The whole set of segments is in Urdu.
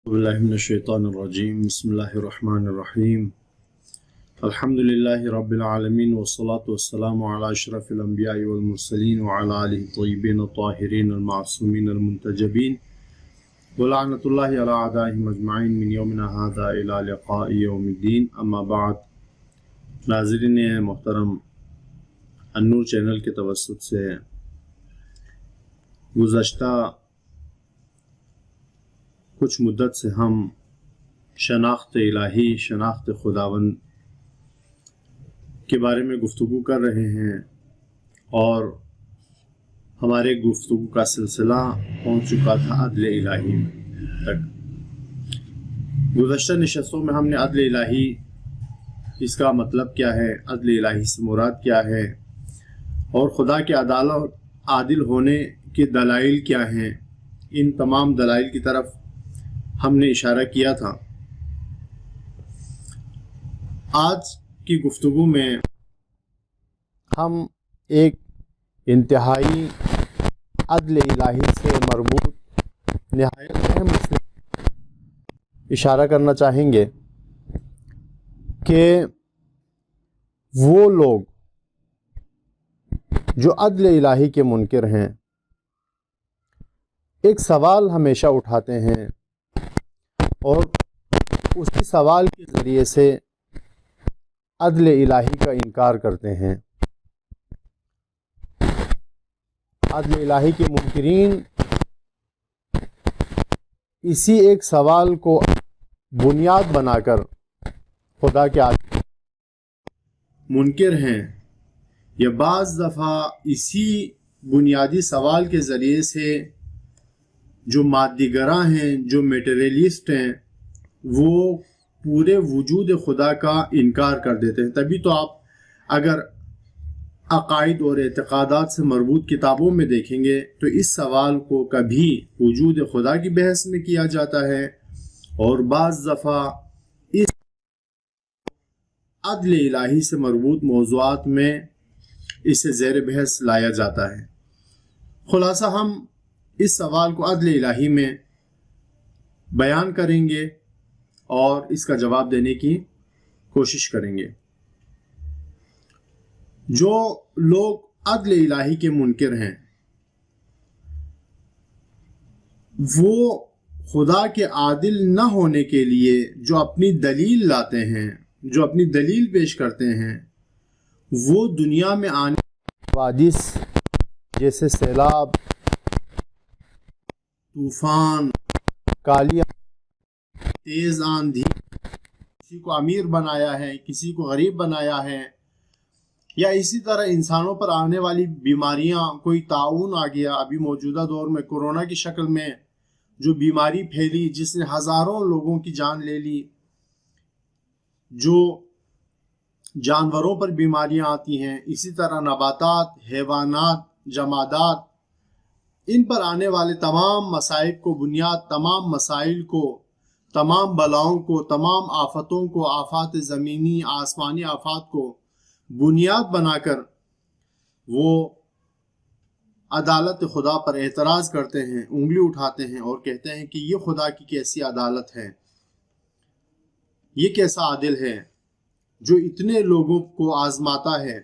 باللہ من الشیطان الرجیم بسم اللہ الرحمن الرحیم الحمد للہ رب العالمین والصلاة والسلام علی اشرف الانبیاء والمرسلین وعلی آلہ الطیبین الطاہرین المعصومین المنتجبین ولعنۃ اللہ علی اعدائہم اجمعین من یومنا ھذا الی لقاء یوم الدین اما بعد۔ ناظرین محترم، النور چینل کے توسط سے گزشتہ کچھ مدت سے ہم شناخت الہی، شناخت خداوند کے بارے میں گفتگو کر رہے ہیں اور ہمارے گفتگو کا سلسلہ پہنچ چکا تھا عدل الہی تک۔ گزشتہ نشستوں میں ہم نے عدل الہی، اس کا مطلب کیا ہے، عدل الہی سے مراد کیا ہے اور خدا کے عادل ہونے کے دلائل کیا ہیں، ان تمام دلائل کی طرف ہم نے اشارہ کیا تھا۔ آج کی گفتگو میں ہم ایک انتہائی عدل الہی سے مربوط نہایت اہم مسئلے اشارہ کرنا چاہیں گے کہ وہ لوگ جو عدل الہی کے منکر ہیں ایک سوال ہمیشہ اٹھاتے ہیں اور اسی سوال کے ذریعے سے عدل الہی کا انکار کرتے ہیں۔ عدل الہی کے منکرین اسی ایک سوال کو بنیاد بنا کر خدا کے عادل منکر ہیں، یا بعض دفعہ اسی بنیادی سوال کے ذریعے سے جو مادی گراں ہیں، جو میٹیریلسٹ ہیں، وہ پورے وجود خدا کا انکار کر دیتے ہیں۔ تبھی تو آپ اگر عقائد اور اعتقادات سے مربوط کتابوں میں دیکھیں گے تو اس سوال کو کبھی وجود خدا کی بحث میں کیا جاتا ہے اور بعض دفعہ اس عدل الہی سے مربوط موضوعات میں اسے زیر بحث لایا جاتا ہے۔ خلاصہ ہم اس سوال کو عدل الہی میں بیان کریں گے اور اس کا جواب دینے کی کوشش کریں گے۔ جو لوگ عدل الہی کے منکر ہیں وہ خدا کے عادل نہ ہونے کے لیے جو اپنی دلیل لاتے ہیں، جو اپنی دلیل پیش کرتے ہیں، وہ دنیا میں آنے حوادث جیسے سیلاب، طوفان، کالی، تیز آندھی، کسی کو امیر بنایا ہے، کسی کو غریب بنایا ہے، یا اسی طرح انسانوں پر آنے والی بیماریاں، کوئی طاعون آ گیا، ابھی موجودہ دور میں کورونا کی شکل میں جو بیماری پھیلی جس نے ہزاروں لوگوں کی جان لے لی، جو جانوروں پر بیماریاں آتی ہیں، اسی طرح نباتات، حیوانات، جمادات، ان پر آنے والے تمام مصائب کو بنیاد، تمام مسائل کو، تمام بلاؤں کو، تمام آفتوں کو، آفات زمینی، آسمانی آفات کو بنیاد بنا کر وہ عدالت خدا پر اعتراض کرتے ہیں، انگلی اٹھاتے ہیں اور کہتے ہیں کہ یہ خدا کی کیسی عدالت ہے، یہ کیسا عادل ہے جو اتنے لوگوں کو آزماتا ہے،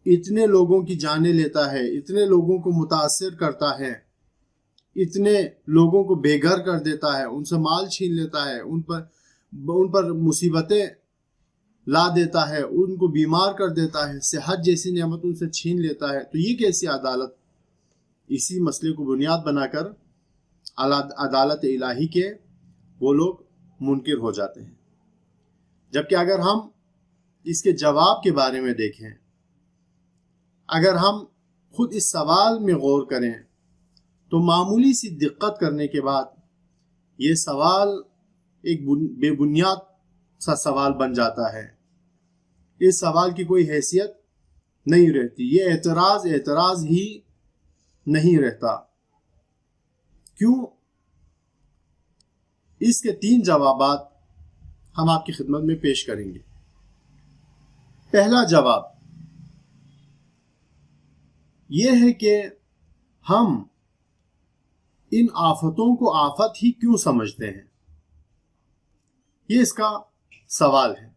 اتنے لوگوں کی جانیں لیتا ہے، اتنے لوگوں کو متاثر کرتا ہے، اتنے لوگوں کو بے گھر کر دیتا ہے، ان سے مال چھین لیتا ہے، ان پر مصیبتیں لا دیتا ہے، ان کو بیمار کر دیتا ہے، صحت جیسی نعمت ان سے چھین لیتا ہے، تو یہ کیسی عدالت؟ اسی مسئلے کو بنیاد بنا کر عدالت الہی کے وہ لوگ منکر ہو جاتے ہیں۔ جبکہ اگر ہم اس کے جواب کے بارے میں دیکھیں، اگر ہم خود اس سوال میں غور کریں تو معمولی سی دقت کرنے کے بعد یہ سوال ایک بے بنیاد سا سوال بن جاتا ہے۔ اس سوال کی کوئی حیثیت نہیں رہتی، یہ اعتراض ہی نہیں رہتا۔ کیوں؟ اس کے 3 جوابات ہم آپ کی خدمت میں پیش کریں گے۔ پہلا جواب یہ ہے کہ ہم ان آفتوں کو آفت ہی کیوں سمجھتے ہیں؟ یہ اس کا سوال ہے۔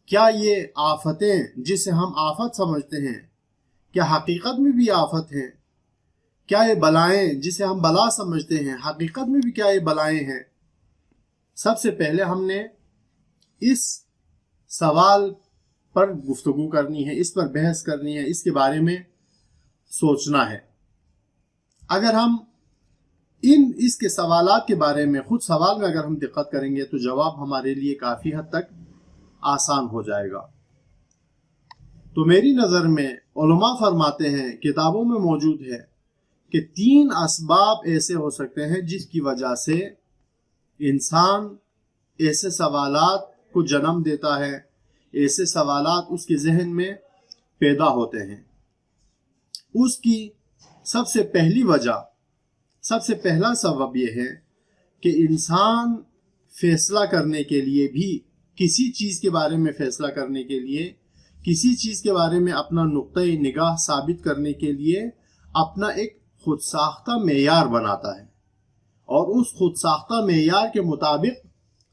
کیا یہ آفتیں جسے ہم آفت سمجھتے ہیں کیا حقیقت میں بھی آفت ہیں؟ کیا یہ بلائیں جسے ہم بلا سمجھتے ہیں حقیقت میں بھی کیا یہ بلائیں ہیں؟ سب سے پہلے ہم نے اس سوال پر گفتگو کرنی ہے، اس پر بحث کرنی ہے، اس کے بارے میں سوچنا ہے۔ اگر ہم اس کے سوالات کے بارے میں خود سوال میں اگر ہم دقت کریں گے تو جواب ہمارے لیے کافی حد تک آسان ہو جائے گا۔ تو میری نظر میں علماء فرماتے ہیں، کتابوں میں موجود ہے کہ 3 اسباب ایسے ہو سکتے ہیں جس کی وجہ سے انسان ایسے سوالات کو جنم دیتا ہے، ایسے سوالات اس کے ذہن میں پیدا ہوتے ہیں۔ اس کی سب سے پہلی وجہ، سب سے پہلا سبب یہ ہے کہ انسان فیصلہ کرنے کے لیے بھی، کسی چیز کے بارے میں فیصلہ کرنے کے لیے، کسی چیز کے بارے میں اپنا نقطۂ نگاہ ثابت کرنے کے لیے اپنا ایک خود ساختہ معیار بناتا ہے، اور اس خود ساختہ معیار کے مطابق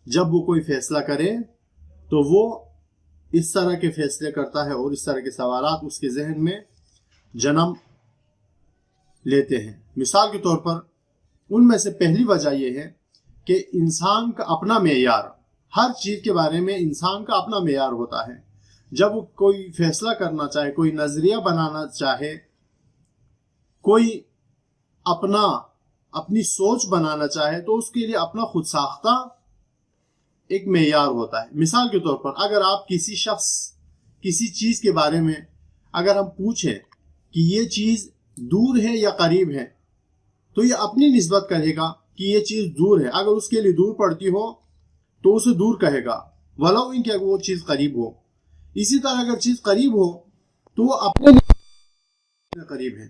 جب وہ کوئی فیصلہ کرے تو وہ اس طرح کے فیصلے کرتا ہے اور اس طرح کے سوالات اس کے ذہن میں جنم لیتے ہیں۔ مثال کے طور پر ان میں سے پہلی وجہ یہ ہے کہ انسان کا اپنا معیار، ہر چیز کے بارے میں انسان کا اپنا معیار ہوتا ہے۔ جب وہ کوئی فیصلہ کرنا چاہے، کوئی نظریہ بنانا چاہے، کوئی اپنی سوچ بنانا چاہے تو اس کے لیے اپنا خود ساختہ ایک معیار ہوتا ہے۔ مثال کے طور پر اگر آپ کسی شخص، کسی چیز کے بارے میں اگر ہم پوچھیں کہ یہ چیز دور ہے یا قریب ہے تو یہ اپنی نسبت کہے گا کہ یہ چیز دور ہے۔ اگر اس کے لیے دور پڑتی ہو تو اسے دور کہے گا، ولو ان کہ وہ چیز قریب ہو۔ اسی طرح اگر چیز قریب ہو تو وہ اپنے لیے قریب ہے۔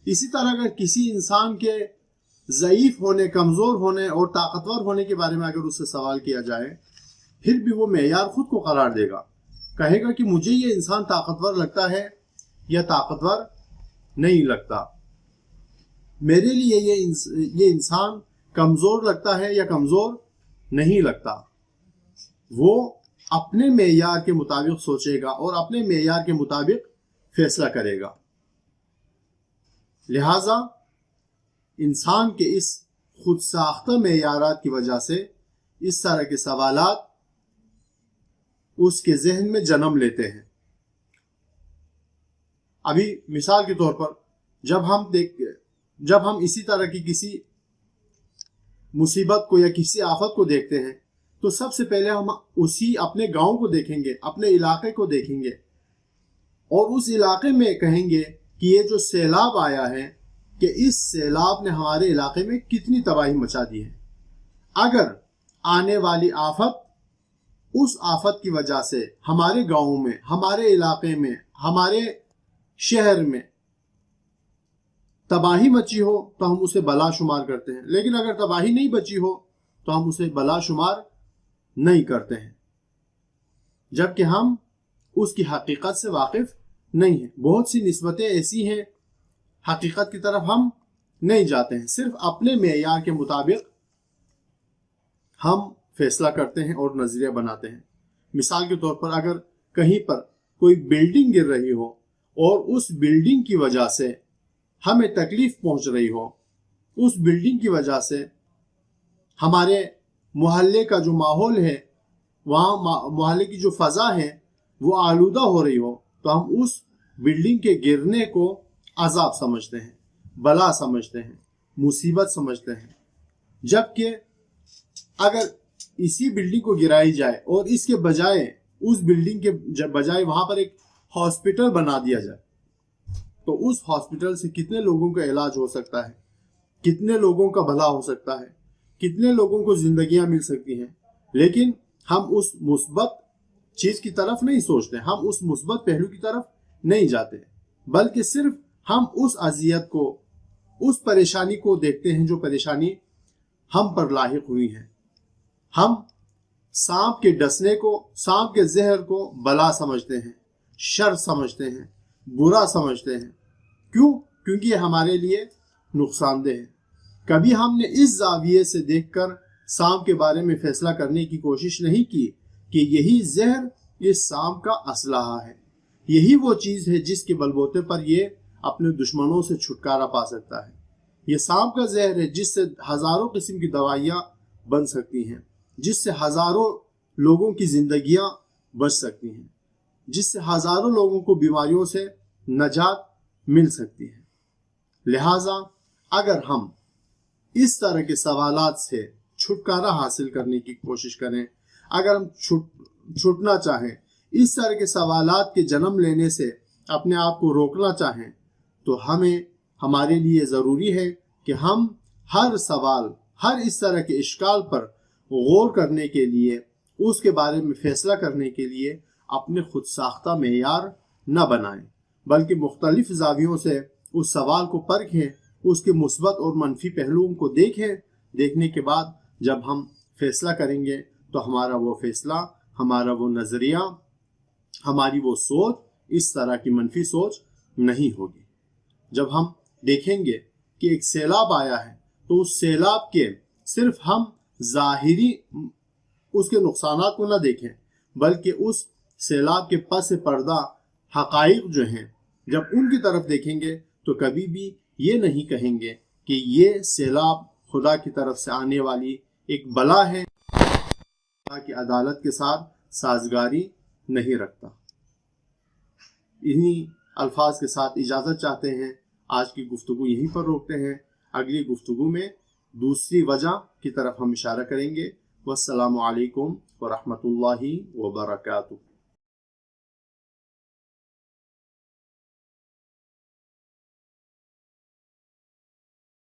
اسی طرح اگر کسی انسان کے ضعیف ہونے، کمزور ہونے اور طاقتور ہونے کے بارے میں اگر اس سے سوال کیا جائے، پھر بھی وہ معیار خود کو قرار دے گا، کہے گا کہ مجھے یہ انسان طاقتور لگتا ہے یا طاقتور نہیں لگتا، میرے لیے یہ انسان کمزور لگتا ہے یا کمزور نہیں لگتا۔ وہ اپنے معیار کے مطابق سوچے گا اور اپنے معیار کے مطابق فیصلہ کرے گا۔ لہذا انسان کے اس خود ساختہ معیارات کی وجہ سے اس طرح کے سوالات اس کے ذہن میں جنم لیتے ہیں۔ ابھی مثال کے طور پر جب ہم اسی طرح کی کسی مصیبت کو یا کسی آفت کو دیکھتے ہیں تو سب سے پہلے ہم اپنے گاؤں کو دیکھیں گے، اپنے علاقے کو دیکھیں گے، اور اس علاقے میں کہیں گے کہ یہ جو سیلاب آیا ہے کہ اس سیلاب نے ہمارے علاقے میں کتنی تباہی مچا دی ہے۔ اگر آنے والی آفت، اس آفت کی وجہ سے ہمارے گاؤں میں، ہمارے علاقے میں، ہمارے شہر میں تباہی مچی ہو تو ہم اسے بلا شمار کرتے ہیں، لیکن اگر تباہی نہیں بچی ہو تو ہم اسے بلا شمار نہیں کرتے ہیں، جبکہ ہم اس کی حقیقت سے واقف نہیں ہیں۔ بہت سی نسبتیں ایسی ہیں حقیقت کی طرف ہم نہیں جاتے ہیں، صرف اپنے معیار کے مطابق ہم فیصلہ کرتے ہیں اور نظریہ بناتے ہیں۔ مثال کے طور پر اگر کہیں پر کوئی بلڈنگ گر رہی ہو اور اس بلڈنگ کی وجہ سے ہمیں تکلیف پہنچ رہی ہو، اس بلڈنگ کی وجہ سے ہمارے محلے کا جو ماحول ہے، وہاں محلے کی جو فضا ہے وہ آلودہ ہو رہی ہو، تو ہم اس بلڈنگ کے گرنے کو عذاب سمجھتے ہیں، بلا سمجھتے ہیں، مصیبت سمجھتے ہیں۔ جبکہ اگر اسی بلڈنگ کو گرائی جائے اور اس کے بجائے، اس بلڈنگ کے بجائے وہاں پر ایک ہاسپٹل بنا دیا جائے تو اس ہاسپٹل سے کتنے لوگوں کا علاج ہو سکتا ہے، کتنے لوگوں کا بھلا ہو سکتا ہے، کتنے لوگوں کو زندگیاں مل سکتی ہیں۔ لیکن ہم اس مثبت چیز کی طرف نہیں سوچتے، ہم اس مثبت پہلو کی طرف نہیں جاتے، بلکہ صرف ہم اس اذیت کو، اس پریشانی کو دیکھتے ہیں جو پریشانی ہم پر لاحق ہوئی ہے۔ ہم سانپ کے ڈسنے کو، سانپ کے زہر کو بلا سمجھتے ہیں، شر سمجھتے ہیں، برا سمجھتے ہیں۔ کیوں؟ کیونکہ یہ ہمارے لیے نقصان دہ ہے۔ کبھی ہم نے اس زاویے سے دیکھ کر سام کے بارے میں فیصلہ کرنے کی کوشش نہیں کی کہ یہی زہر اس سام کا اسلحہ ہے، یہی وہ چیز ہے جس کے بلبوتے پر یہ اپنے دشمنوں سے چھٹکارا پا سکتا ہے۔ یہ سام کا زہر ہے جس سے ہزاروں قسم کی دوائیاں بن سکتی ہیں، جس سے ہزاروں لوگوں کی زندگیاں بچ سکتی ہیں، جس سے ہزاروں لوگوں کو بیماریوں سے نجات مل سکتی ہے۔ لہٰذا اگر ہم اس طرح کے سوالات سے چھٹکارا حاصل کرنے کی کوشش کریں، اگر ہم چھٹنا چاہیں، اس طرح کے سوالات کے جنم لینے سے اپنے آپ کو روکنا چاہیں، تو ہمارے لیے ضروری ہے کہ ہم ہر سوال، ہر اس طرح کے اشکال پر غور کرنے کے لیے، اس کے بارے میں فیصلہ کرنے کے لیے اپنے خود ساختہ معیار نہ بنائیں، بلکہ مختلف زاویوں سے اس سوال کو پرکھیں، اس کے مثبت اور منفی پہلوؤں کو دیکھنے کے بعد جب ہم فیصلہ کریں گے تو ہمارا وہ فیصلہ، ہمارا وہ نظریہ، ہماری وہ سوچ اس طرح کی منفی سوچ نہیں ہوگی۔ جب ہم دیکھیں گے کہ ایک سیلاب آیا ہے تو اس سیلاب کے صرف ہم ظاہری اس کے نقصانات کو نہ دیکھیں، بلکہ اس سیلاب کے پس پردہ حقائق جو ہیں، جب ان کی طرف دیکھیں گے تو کبھی بھی یہ نہیں کہیں گے کہ یہ سیلاب خدا کی طرف سے آنے والی ایک بلا ہے، خدا کی عدالت کے ساتھ سازگاری نہیں رکھتا۔ انہی الفاظ کے ساتھ اجازت چاہتے ہیں، آج کی گفتگو یہیں پر روکتے ہیں۔ اگلی گفتگو میں دوسری وجہ کی طرف ہم اشارہ کریں گے۔ والسلام علیکم ورحمۃ اللہ وبرکاتہ۔